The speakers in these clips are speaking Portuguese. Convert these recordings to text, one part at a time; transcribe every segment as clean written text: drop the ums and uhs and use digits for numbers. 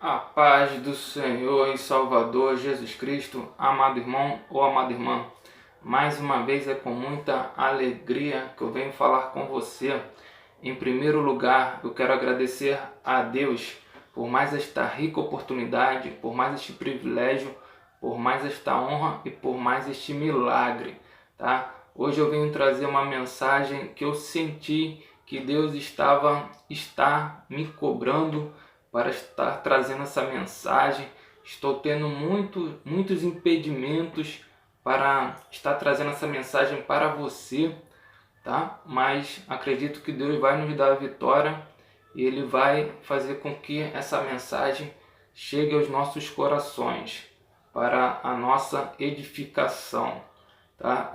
A paz do Senhor e Salvador Jesus Cristo, amado irmão ou amada irmã. Mais uma vez é com muita alegria que eu venho falar com você. Em primeiro lugar, eu quero agradecer a Deus por mais esta rica oportunidade, por mais este privilégio, por mais esta honra e por mais este milagre, tá? Hoje eu venho trazer uma mensagem que eu senti que Deus está me cobrando para estar trazendo essa mensagem. Estou tendo muitos impedimentos para estar trazendo essa mensagem para você, tá? Mas acredito que Deus vai nos dar a vitória e Ele vai fazer com que essa mensagem chegue aos nossos corações para a nossa edificação, tá?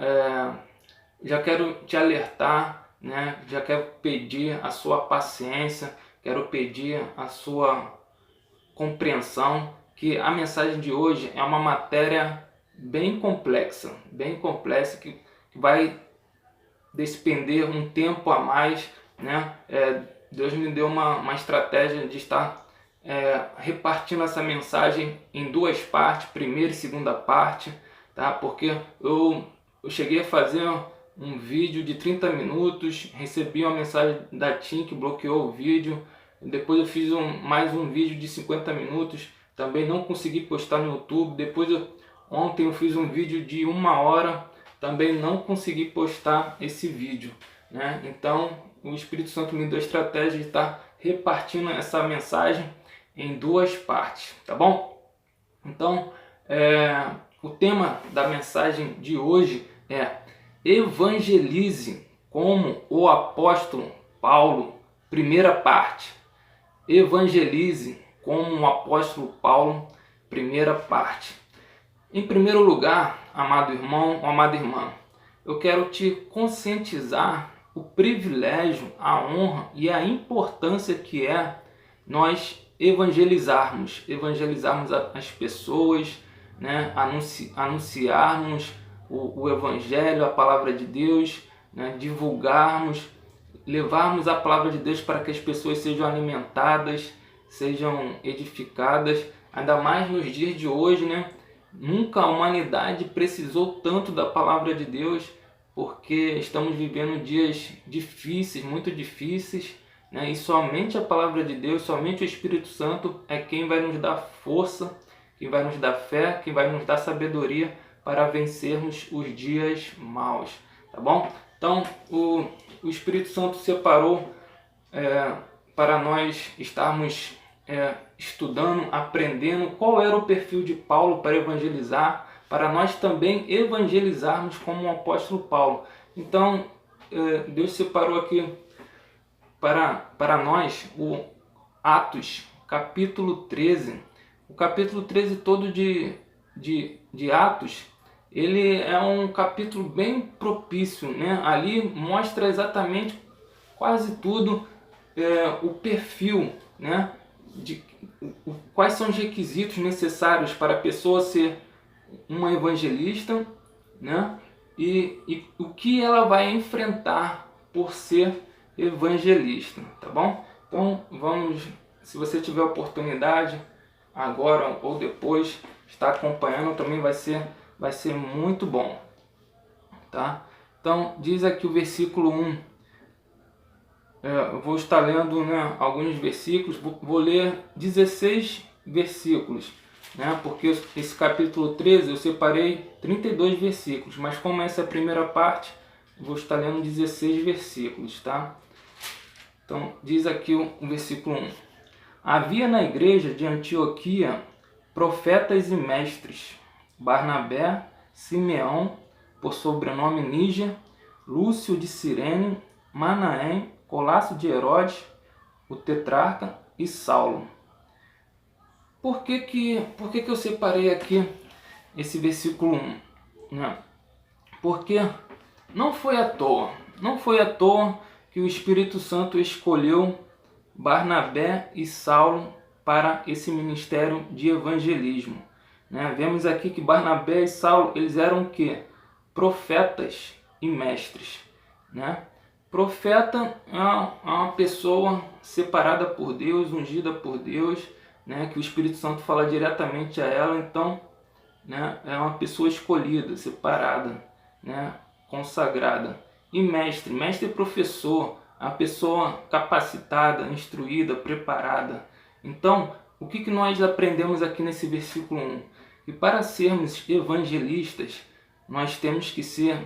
Já quero te alertar, né? Já quero pedir a sua paciência, quero pedir a sua compreensão, que a mensagem de hoje é uma matéria bem complexa que vai despender um tempo a mais, né? Deus me deu uma estratégia de estar repartindo essa mensagem em duas partes, primeira e segunda parte, tá? Porque eu cheguei a fazer um vídeo de 30 minutos, recebi uma mensagem da TIM que bloqueou o vídeo, depois eu fiz mais um vídeo de 50 minutos, também não consegui postar no YouTube, ontem eu fiz um vídeo de 1 hora, também não consegui postar esse vídeo, né? Então o Espírito Santo me deu a estratégia de estar repartindo essa mensagem em duas partes, tá bom? Então o tema da mensagem de hoje é: evangelize como o apóstolo Paulo. Primeira parte. Evangelize como o apóstolo Paulo. Primeira parte. Em primeiro lugar, amado irmão ou amada irmã, eu quero te conscientizar o privilégio, a honra e a importância que é nós evangelizarmos as pessoas, né? Anunciarmos o Evangelho, a palavra de Deus, né? Divulgarmos, levarmos a palavra de Deus para que as pessoas sejam alimentadas, sejam edificadas, ainda mais nos dias de hoje, né? Nunca a humanidade precisou tanto da palavra de Deus, porque estamos vivendo dias difíceis, muito difíceis, né? E somente a palavra de Deus, somente o Espírito Santo é quem vai nos dar força, quem vai nos dar fé, quem vai nos dar sabedoria para vencermos os dias maus, tá bom? Então o Espírito Santo separou para nós estarmos estudando, aprendendo qual era o perfil de Paulo para evangelizar, para nós também evangelizarmos como o apóstolo Paulo. Então Deus separou aqui para nós o Atos, capítulo 13. O capítulo 13 todo de Atos, ele é um capítulo bem propício, né? Ali mostra exatamente quase tudo, o perfil, né? Quais são os requisitos necessários para a pessoa ser uma evangelista, né? E o que ela vai enfrentar por ser evangelista, tá bom? Então vamos, se você tiver oportunidade, agora ou depois, estar acompanhando, também vai ser muito bom, tá? Então diz aqui o versículo 1, eu vou estar lendo, né, alguns versículos, vou ler 16 versículos, né, porque esse capítulo 13 eu separei 32 versículos, mas como essa é a primeira parte, vou estar lendo 16 versículos, tá? Então diz aqui o versículo 1. Havia na igreja de Antioquia profetas e mestres: Barnabé, Simeão, por sobrenome Níger, Lúcio de Cirene, Manaém, Colasso de Herodes, o tetrarca, e Saulo. Por que eu separei aqui esse versículo 1? Né? Porque não foi à toa que o Espírito Santo escolheu Barnabé e Saulo para esse ministério de evangelismo, né? Vemos aqui que Barnabé e Saulo, eles eram o quê? Profetas e mestres, né? Profeta é uma pessoa separada por Deus, ungida por Deus, né, que o Espírito Santo fala diretamente a ela, então, né, é uma pessoa escolhida, separada, né, consagrada. E mestre, mestre é professor, a pessoa capacitada, instruída, preparada. Então, o que nós aprendemos aqui nesse versículo 1? Que para sermos evangelistas, nós temos que ser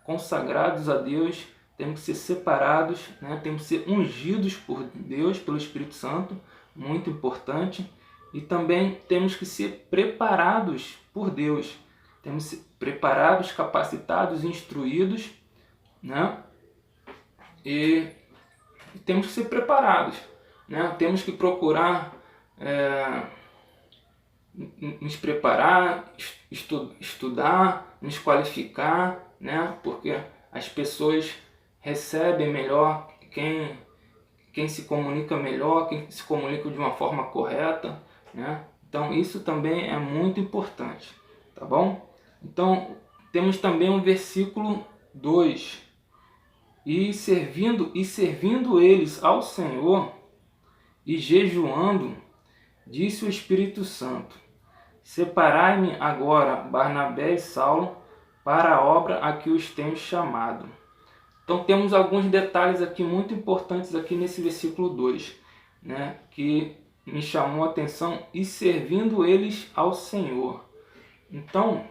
consagrados a Deus, temos que ser separados, né? Temos que ser ungidos por Deus, pelo Espírito Santo, muito importante. E também temos que ser preparados por Deus. Temos que ser preparados, capacitados, instruídos, né? E temos que ser preparados, né? Temos que procurar nos preparar, estudar, nos qualificar, né? Porque as pessoas recebem melhor quem se comunica melhor, quem se comunica de uma forma correta, né? Então isso também é muito importante, tá bom? Então temos também o versículo 2. E servindo eles ao Senhor e jejuando, disse o Espírito Santo: separai-me agora Barnabé e Saulo para a obra a que os tenho chamado. Então temos alguns detalhes aqui muito importantes aqui nesse versículo 2, né, que me chamou a atenção: e servindo eles ao Senhor. Então,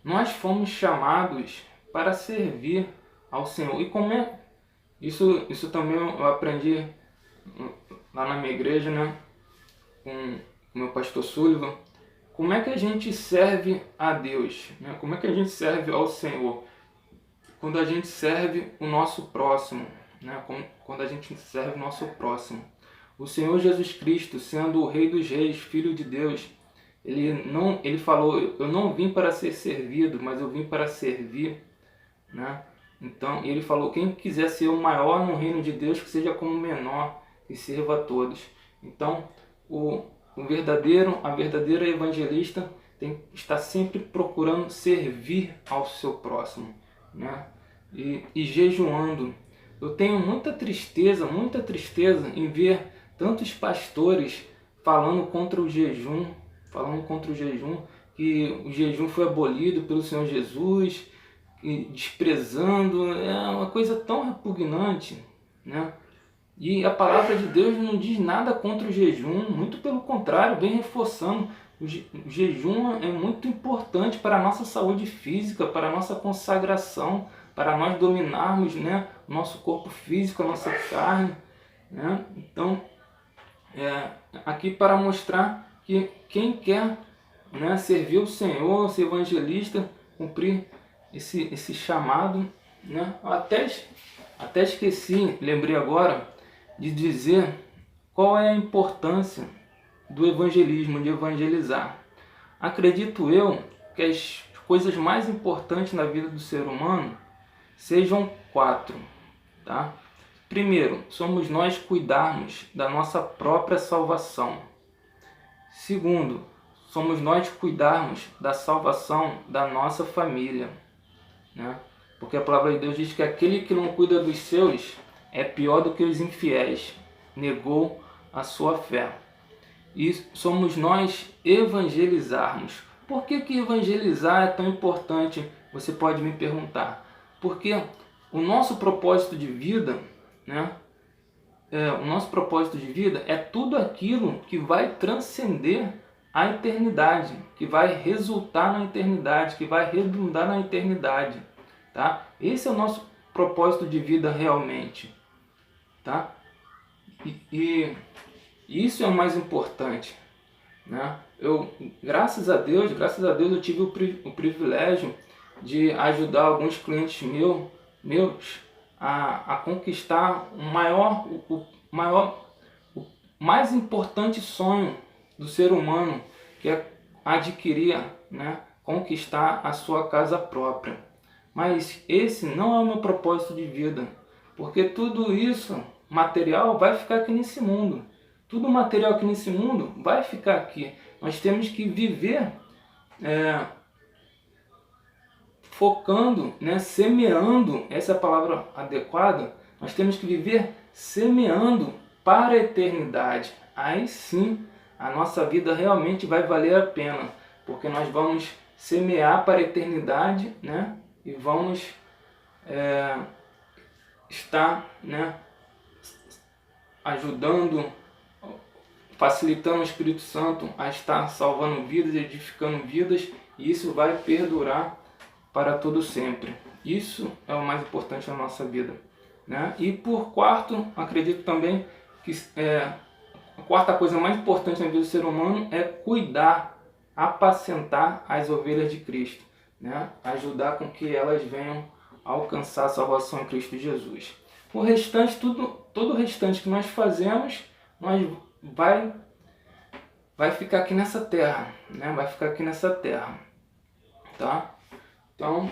nós fomos chamados para servir ao Senhor. E como é? Isso também eu aprendi lá na minha igreja, né, com o meu pastor Sullivan. Como é que a gente serve a Deus, né? Como é que a gente serve ao Senhor? Quando a gente serve o nosso próximo, né? Quando a gente serve o nosso próximo. O Senhor Jesus Cristo, sendo o Rei dos Reis, Filho de Deus, ele falou: eu não vim para ser servido, mas eu vim para servir, né? Então ele falou: quem quiser ser o maior no reino de Deus, que seja como o menor, e sirva a todos. Então a verdadeira evangelista está sempre procurando servir ao seu próximo, né? E jejuando. Eu tenho muita tristeza em ver tantos pastores falando contra o jejum, que o jejum foi abolido pelo Senhor Jesus, e desprezando. É uma coisa tão repugnante, né? E a palavra de Deus não diz nada contra o jejum, muito pelo contrário, vem reforçando. O jejum é muito importante para a nossa saúde física, para a nossa consagração, para nós dominarmos, né, o nosso corpo físico, a nossa carne, né? Então, aqui para mostrar que quem quer, né, servir o Senhor, ser evangelista, cumprir esse chamado, né? Até esqueci, lembrei agora, de dizer qual é a importância do evangelismo, de evangelizar. Acredito eu que as coisas mais importantes na vida do ser humano sejam 4, tá? Primeiro, somos nós cuidarmos da nossa própria salvação. Segundo, somos nós cuidarmos da salvação da nossa família, né? Porque a palavra de Deus diz que aquele que não cuida dos seus é pior do que os infiéis, negou a sua fé. E somos nós evangelizarmos. Por que evangelizar é tão importante? Você pode me perguntar. Porque o nosso propósito de vida, né? O nosso propósito de vida é tudo aquilo que vai transcender a eternidade, que vai resultar na eternidade, que vai redundar na eternidade, tá? Esse é o nosso propósito de vida realmente, tá? E isso é o mais importante, né? Graças a Deus eu tive o privilégio de ajudar alguns clientes meus a conquistar o mais importante sonho do ser humano, que é adquirir, né, conquistar a sua casa própria. Mas esse não é o meu propósito de vida, porque tudo isso material vai ficar aqui nesse mundo. Tudo material aqui nesse mundo vai ficar aqui. Nós temos que viver focando, né, semeando, essa é a palavra adequada. Nós temos que viver semeando para a eternidade. aí sim a nossa vida realmente vai valer a pena, porque nós vamos semear para a eternidade, né? E vamos estar, né, ajudando, facilitando o Espírito Santo a estar salvando vidas, edificando vidas, e isso vai perdurar para todo sempre. Isso é o mais importante na nossa vida, né? E por quarto, acredito também que a quarta coisa mais importante na vida do ser humano é cuidar, apacentar as ovelhas de Cristo, né? Ajudar com que elas venham a alcançar a salvação em Cristo Jesus. O restante, todo o restante que nós fazemos, nós vai ficar aqui nessa terra, né? Vai ficar aqui nessa terra, tá? Então,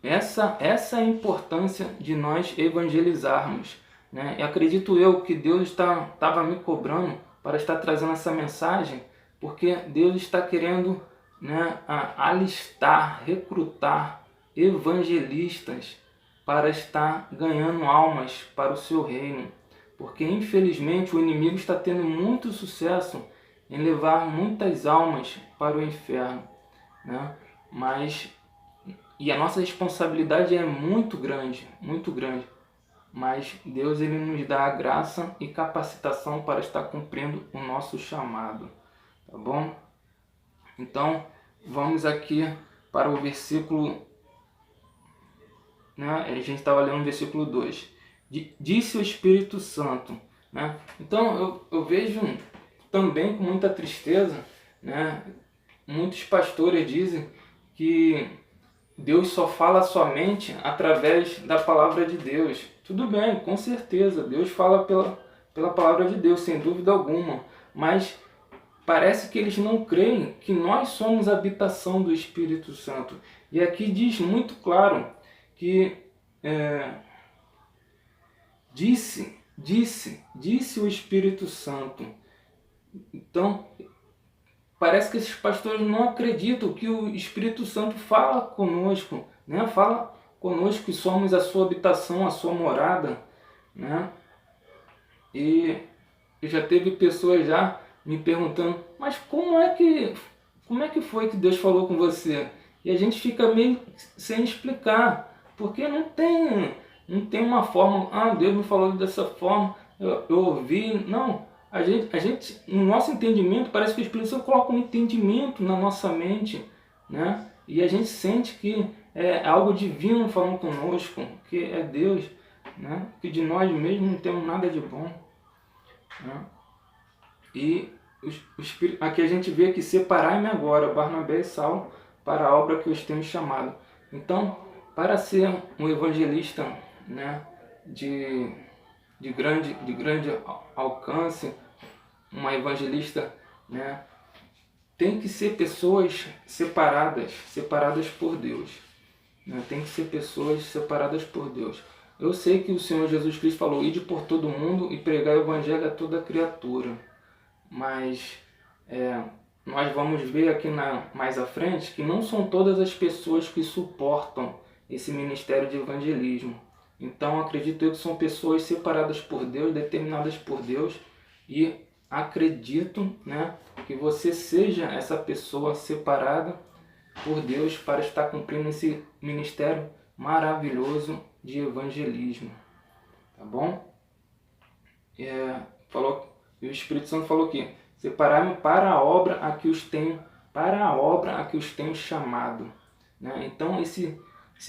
essa é a importância de nós evangelizarmos, né? E acredito eu que Deus estava me cobrando para estar trazendo essa mensagem, porque Deus está querendo, né, alistar, recrutar evangelistas para estar ganhando almas para o seu reino. Porque infelizmente o inimigo está tendo muito sucesso em levar muitas almas para o inferno, né? E a nossa responsabilidade é muito grande, mas Deus ele nos dá a graça e capacitação para estar cumprindo o nosso chamado, tá bom? Então, vamos aqui para o versículo, né? A gente estava lendo o versículo 2. Disse o Espírito Santo, né? Então, eu vejo também com muita tristeza, né? Muitos pastores dizem que Deus só fala somente através da palavra de Deus. Tudo bem, com certeza, Deus fala pela palavra de Deus, sem dúvida alguma. Mas parece que eles não creem que nós somos a habitação do Espírito Santo. E aqui diz muito claro que disse o Espírito Santo. Então, parece que esses pastores não acreditam que o Espírito Santo fala conosco, né? Fala conosco que somos a sua habitação, a sua morada, né? E já teve pessoas já me perguntando, mas como é que foi que Deus falou com você? E a gente fica meio sem explicar, porque não tem uma forma, Deus me falou dessa forma, eu ouvi, não. A gente, no nosso entendimento, parece que o Espírito Santo coloca um entendimento na nossa mente, né? E a gente sente que é algo divino falando conosco, que é Deus, né? Que de nós mesmos não temos nada de bom, né? E aqui a gente vê que separai-me agora, Barnabé e Saulo, para a obra que eu os tenho chamado. Então, para ser um evangelista, né, de grande alcance, uma evangelista, né, tem que ser pessoas separadas por Deus, né? Tem que ser pessoas separadas por Deus. Eu sei que o Senhor Jesus Cristo falou, ide por todo mundo e pregar o evangelho a toda criatura, mas nós vamos ver aqui mais à frente que não são todas as pessoas que suportam esse ministério de evangelismo. Então acredito eu que são pessoas separadas por Deus, determinadas por Deus, e acredito, né, que você seja essa pessoa separada por Deus para estar cumprindo esse ministério maravilhoso de evangelismo, tá bom? E o Espírito Santo falou aqui, separai-me para a obra a que os tenho chamado, né? Então esse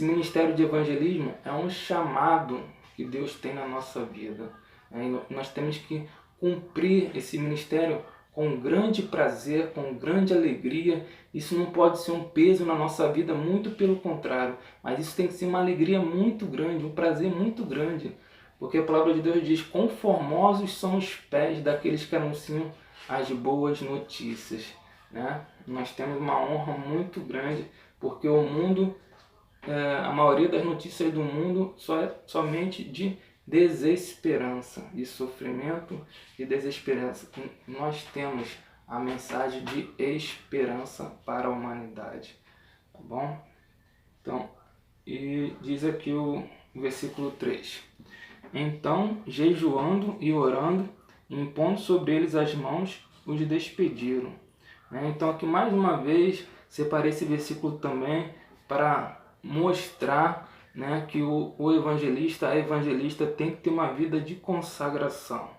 ministério de evangelismo é um chamado que Deus tem na nossa vida, né? E nós temos que cumprir esse ministério com grande prazer, com grande alegria. Isso não pode ser um peso na nossa vida, muito pelo contrário, mas isso tem que ser uma alegria muito grande, um prazer muito grande, porque a palavra de Deus diz, conformosos são os pés daqueles que anunciam as boas notícias, né? Nós temos uma honra muito grande, porque o mundo, a maioria das notícias do mundo só é somente de desesperança, de sofrimento e desesperança. Nós temos a mensagem de esperança para a humanidade, tá bom? Então, e diz aqui o versículo 3. Então, jejuando e orando, e impondo sobre eles as mãos, os despediram. Então aqui mais uma vez separei esse versículo também para mostrar que o evangelista, a evangelista tem que ter uma vida de consagração.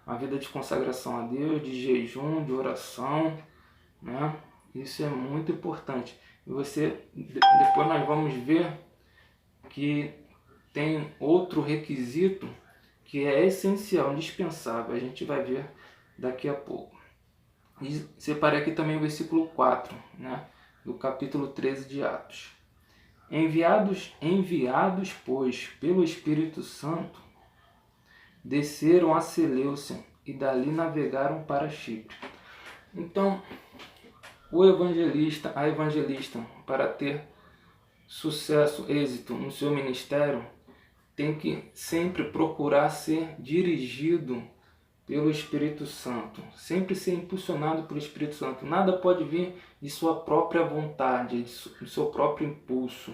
Uma vida de consagração a Deus, de jejum, de oração. Isso é muito importante. E depois nós vamos ver que tem outro requisito que é essencial, indispensável. A gente vai ver daqui a pouco. E separei aqui também o versículo 4, do capítulo 13 de Atos. Enviados, pois, pelo Espírito Santo, desceram a Seleucia e dali navegaram para Chipre. Então, a evangelista, para ter sucesso, êxito no seu ministério, tem que sempre procurar ser dirigido pelo Espírito Santo, sempre ser impulsionado pelo Espírito Santo. Nada pode vir de sua própria vontade, do seu próprio impulso.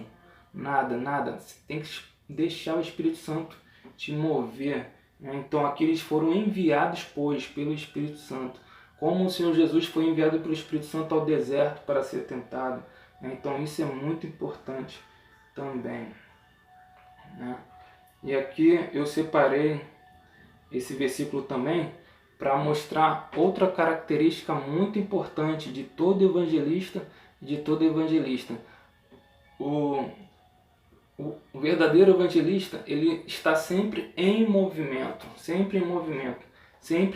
Nada. Você tem que deixar o Espírito Santo te mover. Então aqui eles foram enviados, pois, pelo Espírito Santo. Como o Senhor Jesus foi enviado pelo Espírito Santo ao deserto para ser tentado. Então isso é muito importante também. E aqui eu separei esse versículo também para mostrar outra característica muito importante de todo evangelista e de todo evangelista. O verdadeiro evangelista, ele está sempre em movimento, sempre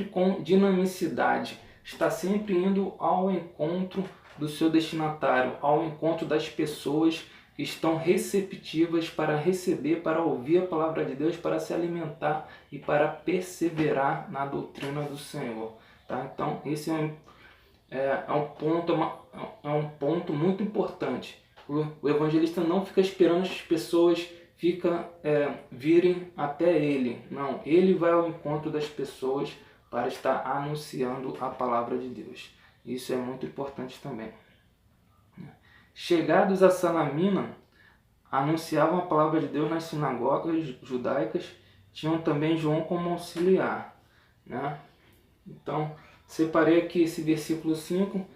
com dinamicidade, está sempre indo ao encontro do seu destinatário, ao encontro das pessoas que estão receptivas para receber, para ouvir a palavra de Deus, para se alimentar e para perseverar na doutrina do Senhor. Então, esse é um ponto muito importante. O evangelista não fica esperando as pessoas virem até ele. Não, ele vai ao encontro das pessoas para estar anunciando a palavra de Deus. Isso é muito importante também. Chegados a Salamina, anunciavam a palavra de Deus nas sinagogas judaicas, tinham também João como auxiliar. Então, separei aqui esse versículo 5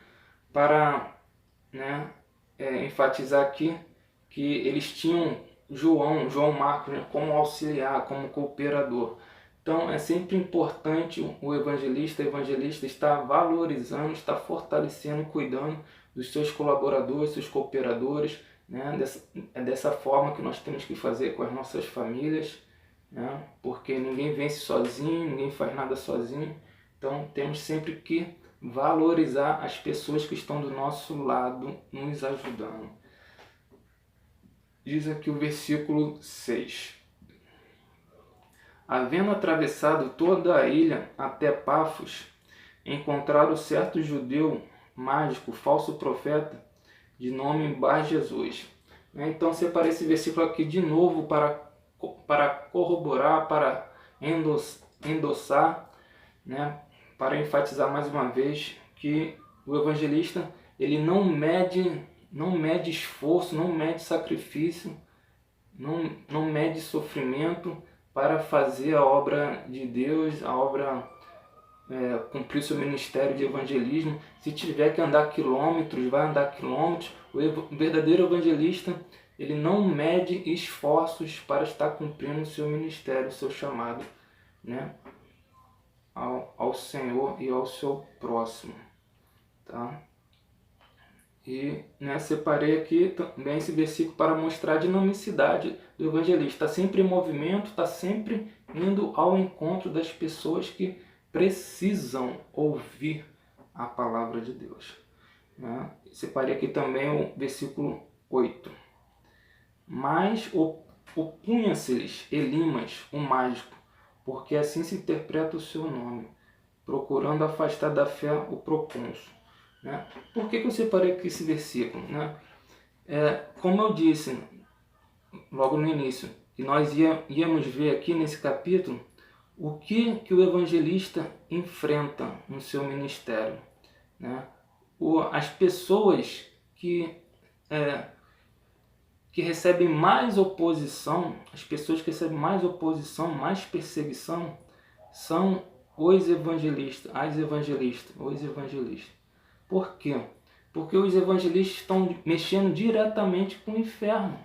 para enfatizar aqui que eles tinham João Marcos como auxiliar, como cooperador. Então é sempre importante o evangelista estar valorizando, estar fortalecendo, cuidando dos seus colaboradores, seus cooperadores. É dessa forma que nós temos que fazer com as nossas famílias, porque ninguém vence sozinho, ninguém faz nada sozinho. Então temos sempre que valorizar as pessoas que estão do nosso lado, nos ajudando. Diz aqui o versículo 6. Havendo atravessado toda a ilha até Pafos, encontraram certo judeu mágico, falso profeta, de nome Bar Jesus. Então separei esse versículo aqui de novo para corroborar, para endossar, para enfatizar mais uma vez que o evangelista ele não mede esforço, não mede sacrifício, não mede sofrimento para fazer a obra de Deus, a obra cumprir seu ministério de evangelismo. Se tiver que andar quilômetros, vai andar quilômetros. O verdadeiro evangelista ele não mede esforços para estar cumprindo o seu ministério, o seu chamado, ao Senhor e ao seu próximo. E separei aqui também esse versículo para mostrar a dinamicidade do evangelista. Está sempre em movimento, está sempre indo ao encontro das pessoas que precisam ouvir a palavra de Deus. Separei aqui também o versículo 8. Mas opunha-se-lhes Elimas, o mágico, porque assim se interpreta o seu nome, procurando afastar da fé o procônsul. Por que eu separei aqui esse versículo? Como eu disse logo no início, que nós íamos ver aqui nesse capítulo o que o evangelista enfrenta no seu ministério. As pessoas que recebem mais oposição, mais perseguição, são os evangelistas, as evangelistas, os evangelistas. Por quê? Porque os evangelistas estão mexendo diretamente com o inferno,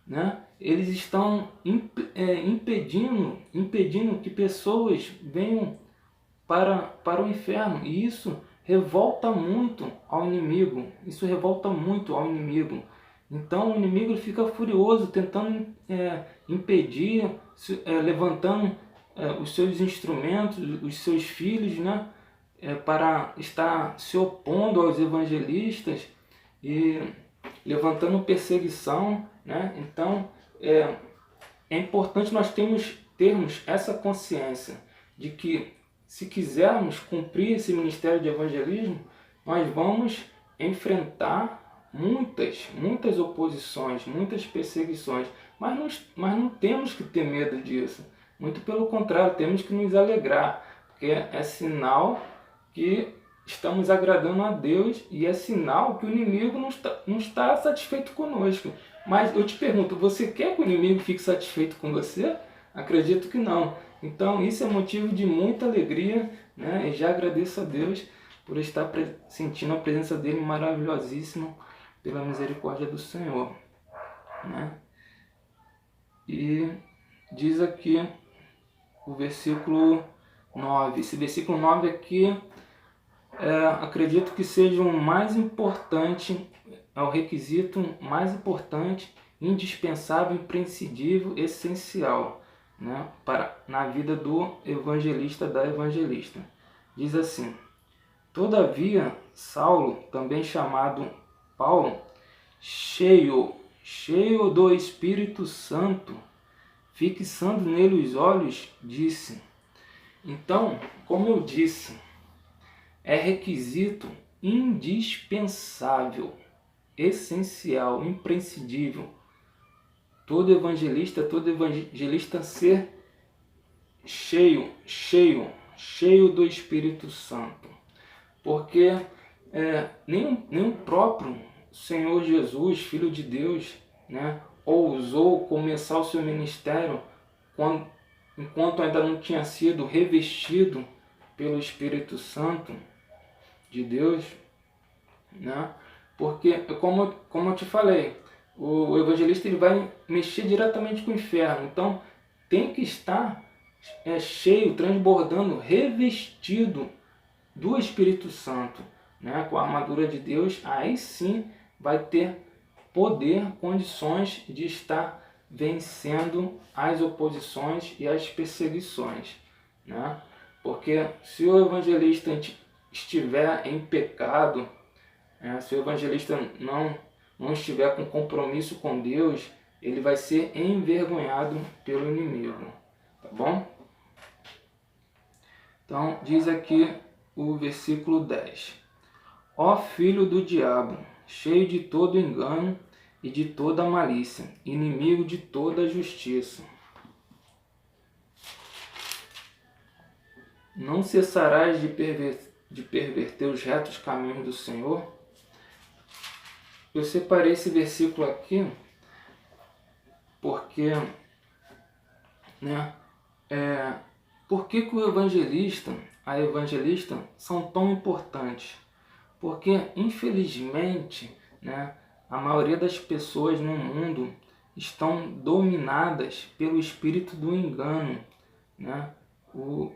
né? Eles estão impedindo que pessoas venham para o inferno. E isso revolta muito ao inimigo. Isso revolta muito ao inimigo. Então o inimigo fica furioso, tentando impedir, levantando os seus instrumentos, os seus filhos, né? Para estar se opondo aos evangelistas e levantando perseguição, né? Então é importante nós termos essa consciência de que, se quisermos cumprir esse ministério de evangelismo, nós vamos enfrentar muitas oposições, muitas perseguições, mas não temos que ter medo disso. Muito pelo contrário, temos que nos alegrar, porque é sinal que estamos agradando a Deus e é sinal que o inimigo não está satisfeito conosco. Mas eu te pergunto, você quer que o inimigo fique satisfeito com você? Acredito que não. Então isso é motivo de muita alegria, né? E já agradeço a Deus por estar sentindo a presença dele maravilhosíssima pela misericórdia do Senhor, né? E diz aqui o versículo 9. Esse versículo 9 aqui acredito que seja o mais importante, é o requisito mais importante, indispensável, imprescindível, essencial, né, na vida do evangelista, da evangelista. Diz assim: todavia, Saulo, também chamado Paulo, cheio do Espírito Santo, fixando nele os olhos, disse. Então, como eu disse, é requisito indispensável, essencial, imprescindível, todo evangelista ser cheio do Espírito Santo. Porque nem o próprio Senhor Jesus, Filho de Deus, né, ousou começar o seu ministério enquanto ainda não tinha sido revestido pelo Espírito Santo de Deus, né? Porque, como eu te falei, o evangelista ele vai mexer diretamente com o inferno. Então tem que estar cheio, transbordando, revestido do Espírito Santo, né? Com a armadura de Deus. Aí sim vai ter poder, condições de estar vencendo as oposições e as perseguições, né? Porque se o evangelista estiver em pecado, se o evangelista não estiver com compromisso com Deus, ele vai ser envergonhado pelo inimigo, tá bom? Então diz aqui o versículo 10: ó filho do diabo, cheio de todo engano e de toda malícia, inimigo de toda justiça, não cessarás de perverter os retos caminhos do Senhor? Eu separei esse versículo aqui porque, por que o evangelista, a evangelista são tão importantes? Porque, infelizmente, né, a maioria das pessoas no mundo estão dominadas pelo espírito do engano, né? O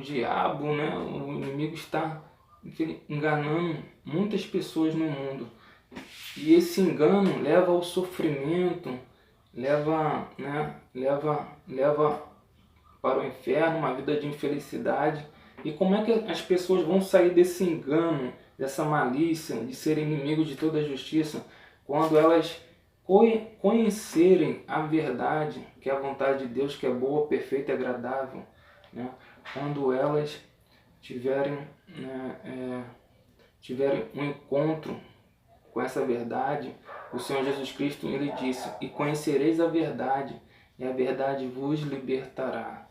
diabo, né, o inimigo está enganando muitas pessoas no mundo. E esse engano leva ao sofrimento, leva para o inferno, uma vida de infelicidade. E como é que as pessoas vão sair desse engano, dessa malícia, de ser inimigos de toda a justiça, quando elas conhecerem a verdade, que é a vontade de Deus, que é boa, perfeita e agradável, né? Quando elas tiverem um encontro com essa verdade, o Senhor Jesus Cristo, ele disse: e conhecereis a verdade, e a verdade vos libertará.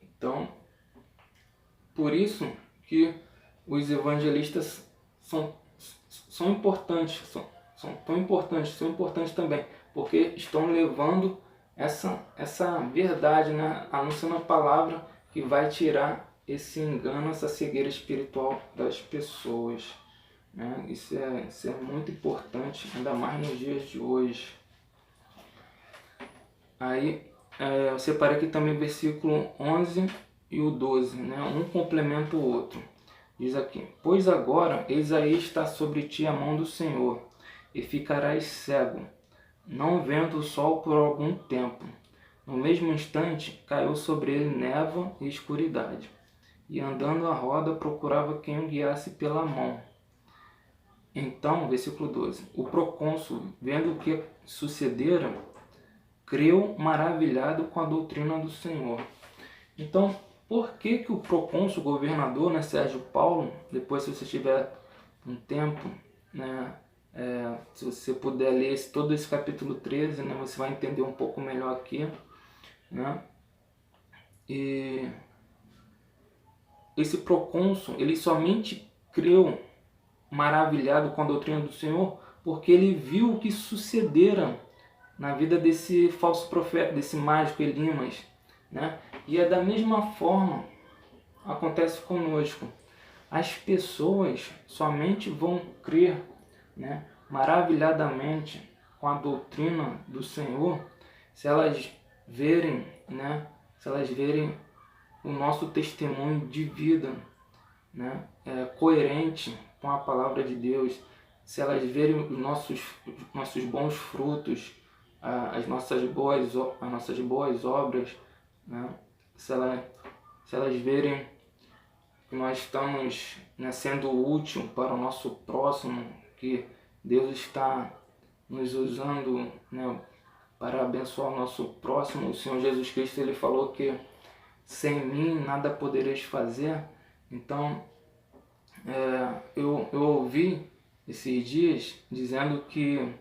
Então, por isso que os evangelistas são importantes, são tão importantes, são importantes também, porque estão levando essa verdade, né? Anunciando a palavra que vai tirar esse engano, essa cegueira espiritual das pessoas, né? Isso é muito importante, ainda mais nos dias de hoje. Aí eu separei aqui também o versículo 11 e o 12, né? Um complementa o outro. Diz aqui: pois agora, eis aí está sobre ti a mão do Senhor, e ficarás cego, não vendo o sol por algum tempo. No mesmo instante, caiu sobre ele névoa e escuridade, e andando à roda procurava quem o guiasse pela mão. Então, versículo 12, o procônsul, vendo o que sucedera, creu maravilhado com a doutrina do Senhor. Então, por que o procônsul, o governador, né, Sérgio Paulo, depois, se você tiver um tempo, né, se você puder ler todo esse capítulo 13, né, você vai entender um pouco melhor aqui, né? E esse procônsul, ele somente creu maravilhado com a doutrina do Senhor porque ele viu o que sucedera na vida desse falso profeta, desse mágico Elimas, né? E é da mesma forma acontece conosco. As pessoas somente vão crer, né, maravilhadamente com a doutrina do Senhor se elas verem, né, se elas verem o nosso testemunho de vida, né, coerente com a palavra de Deus, se elas verem os nossos bons frutos, as nossas boas obras, né, se elas verem que nós estamos, né, sendo útil para o nosso próximo, que Deus está nos usando, né, para abençoar o nosso próximo. O Senhor Jesus Cristo, ele falou que sem mim nada podereis fazer. Então, eu ouvi esses dias dizendo que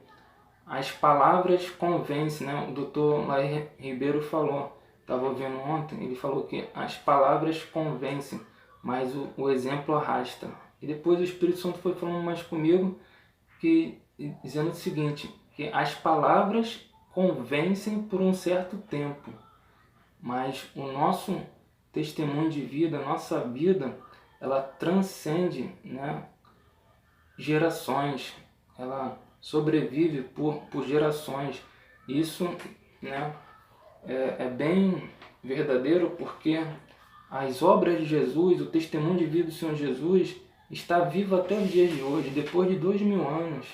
as palavras convencem, né? O Dr. Laí Ribeiro falou, estava ouvindo ontem, ele falou que as palavras convencem, mas o exemplo arrasta. E depois o Espírito Santo foi falando mais comigo, dizendo o seguinte, que as palavras convencem por um certo tempo, mas o nosso testemunho de vida, a nossa vida, ela transcende, né, gerações, ela sobrevive por gerações. Isso, né, é bem verdadeiro, porque as obras de Jesus, o testemunho de vida do Senhor Jesus está vivo até os dias de hoje, depois de 2000 anos,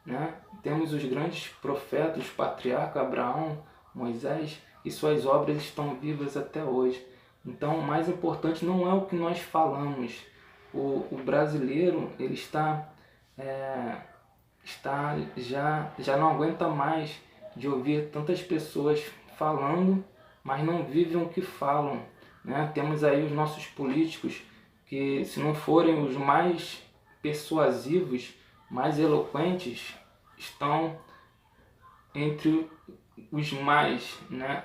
né? Temos os grandes profetas, o patriarca Abraão, Moisés, e suas obras estão vivas até hoje. Então, o mais importante não é o que nós falamos. O brasileiro, ele já não aguenta mais de ouvir tantas pessoas falando, mas não vivem o que falam, né? Temos aí os nossos políticos que, se não forem os mais persuasivos, mais eloquentes, estão entre os mais, né,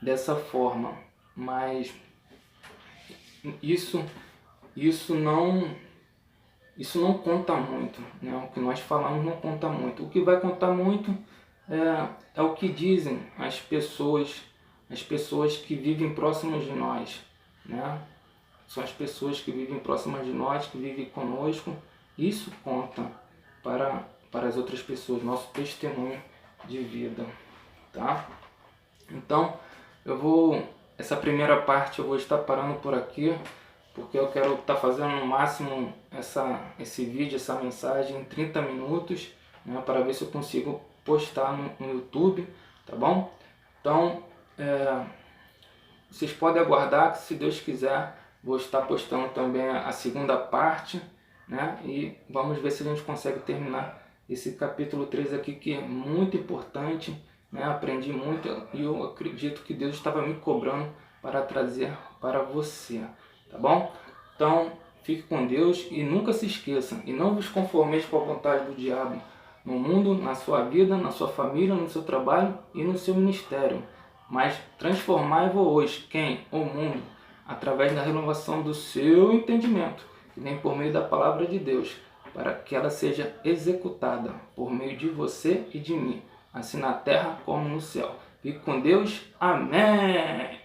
dessa forma. Mas isso não conta muito, né? O que nós falamos não conta muito. O que vai contar muito é o que dizem as pessoas que vivem próximas de nós, né? São as pessoas que vivem próximas de nós, que vivem conosco. Isso conta para as outras pessoas, nosso testemunho de vida, tá? Então, essa primeira parte eu vou estar parando por aqui, porque eu quero estar fazendo no máximo esse vídeo, essa mensagem em 30 minutos, né, para ver se eu consigo postar no YouTube, tá bom? Então, vocês podem aguardar que, se Deus quiser, vou estar postando também a segunda parte, né? E vamos ver se a gente consegue terminar esse capítulo 3 aqui, que é muito importante, né? Aprendi muito e eu acredito que Deus estava me cobrando para trazer para você, tá bom? Então, fique com Deus e nunca se esqueça, e não vos conformeis com a vontade do diabo, no mundo, na sua vida, na sua família, no seu trabalho e no seu ministério. Mas transformai-vos hoje, quem? O mundo, através da renovação do seu entendimento, que vem por meio da palavra de Deus, para que ela seja executada por meio de você e de mim, assim na terra como no céu. Fique com Deus. Amém.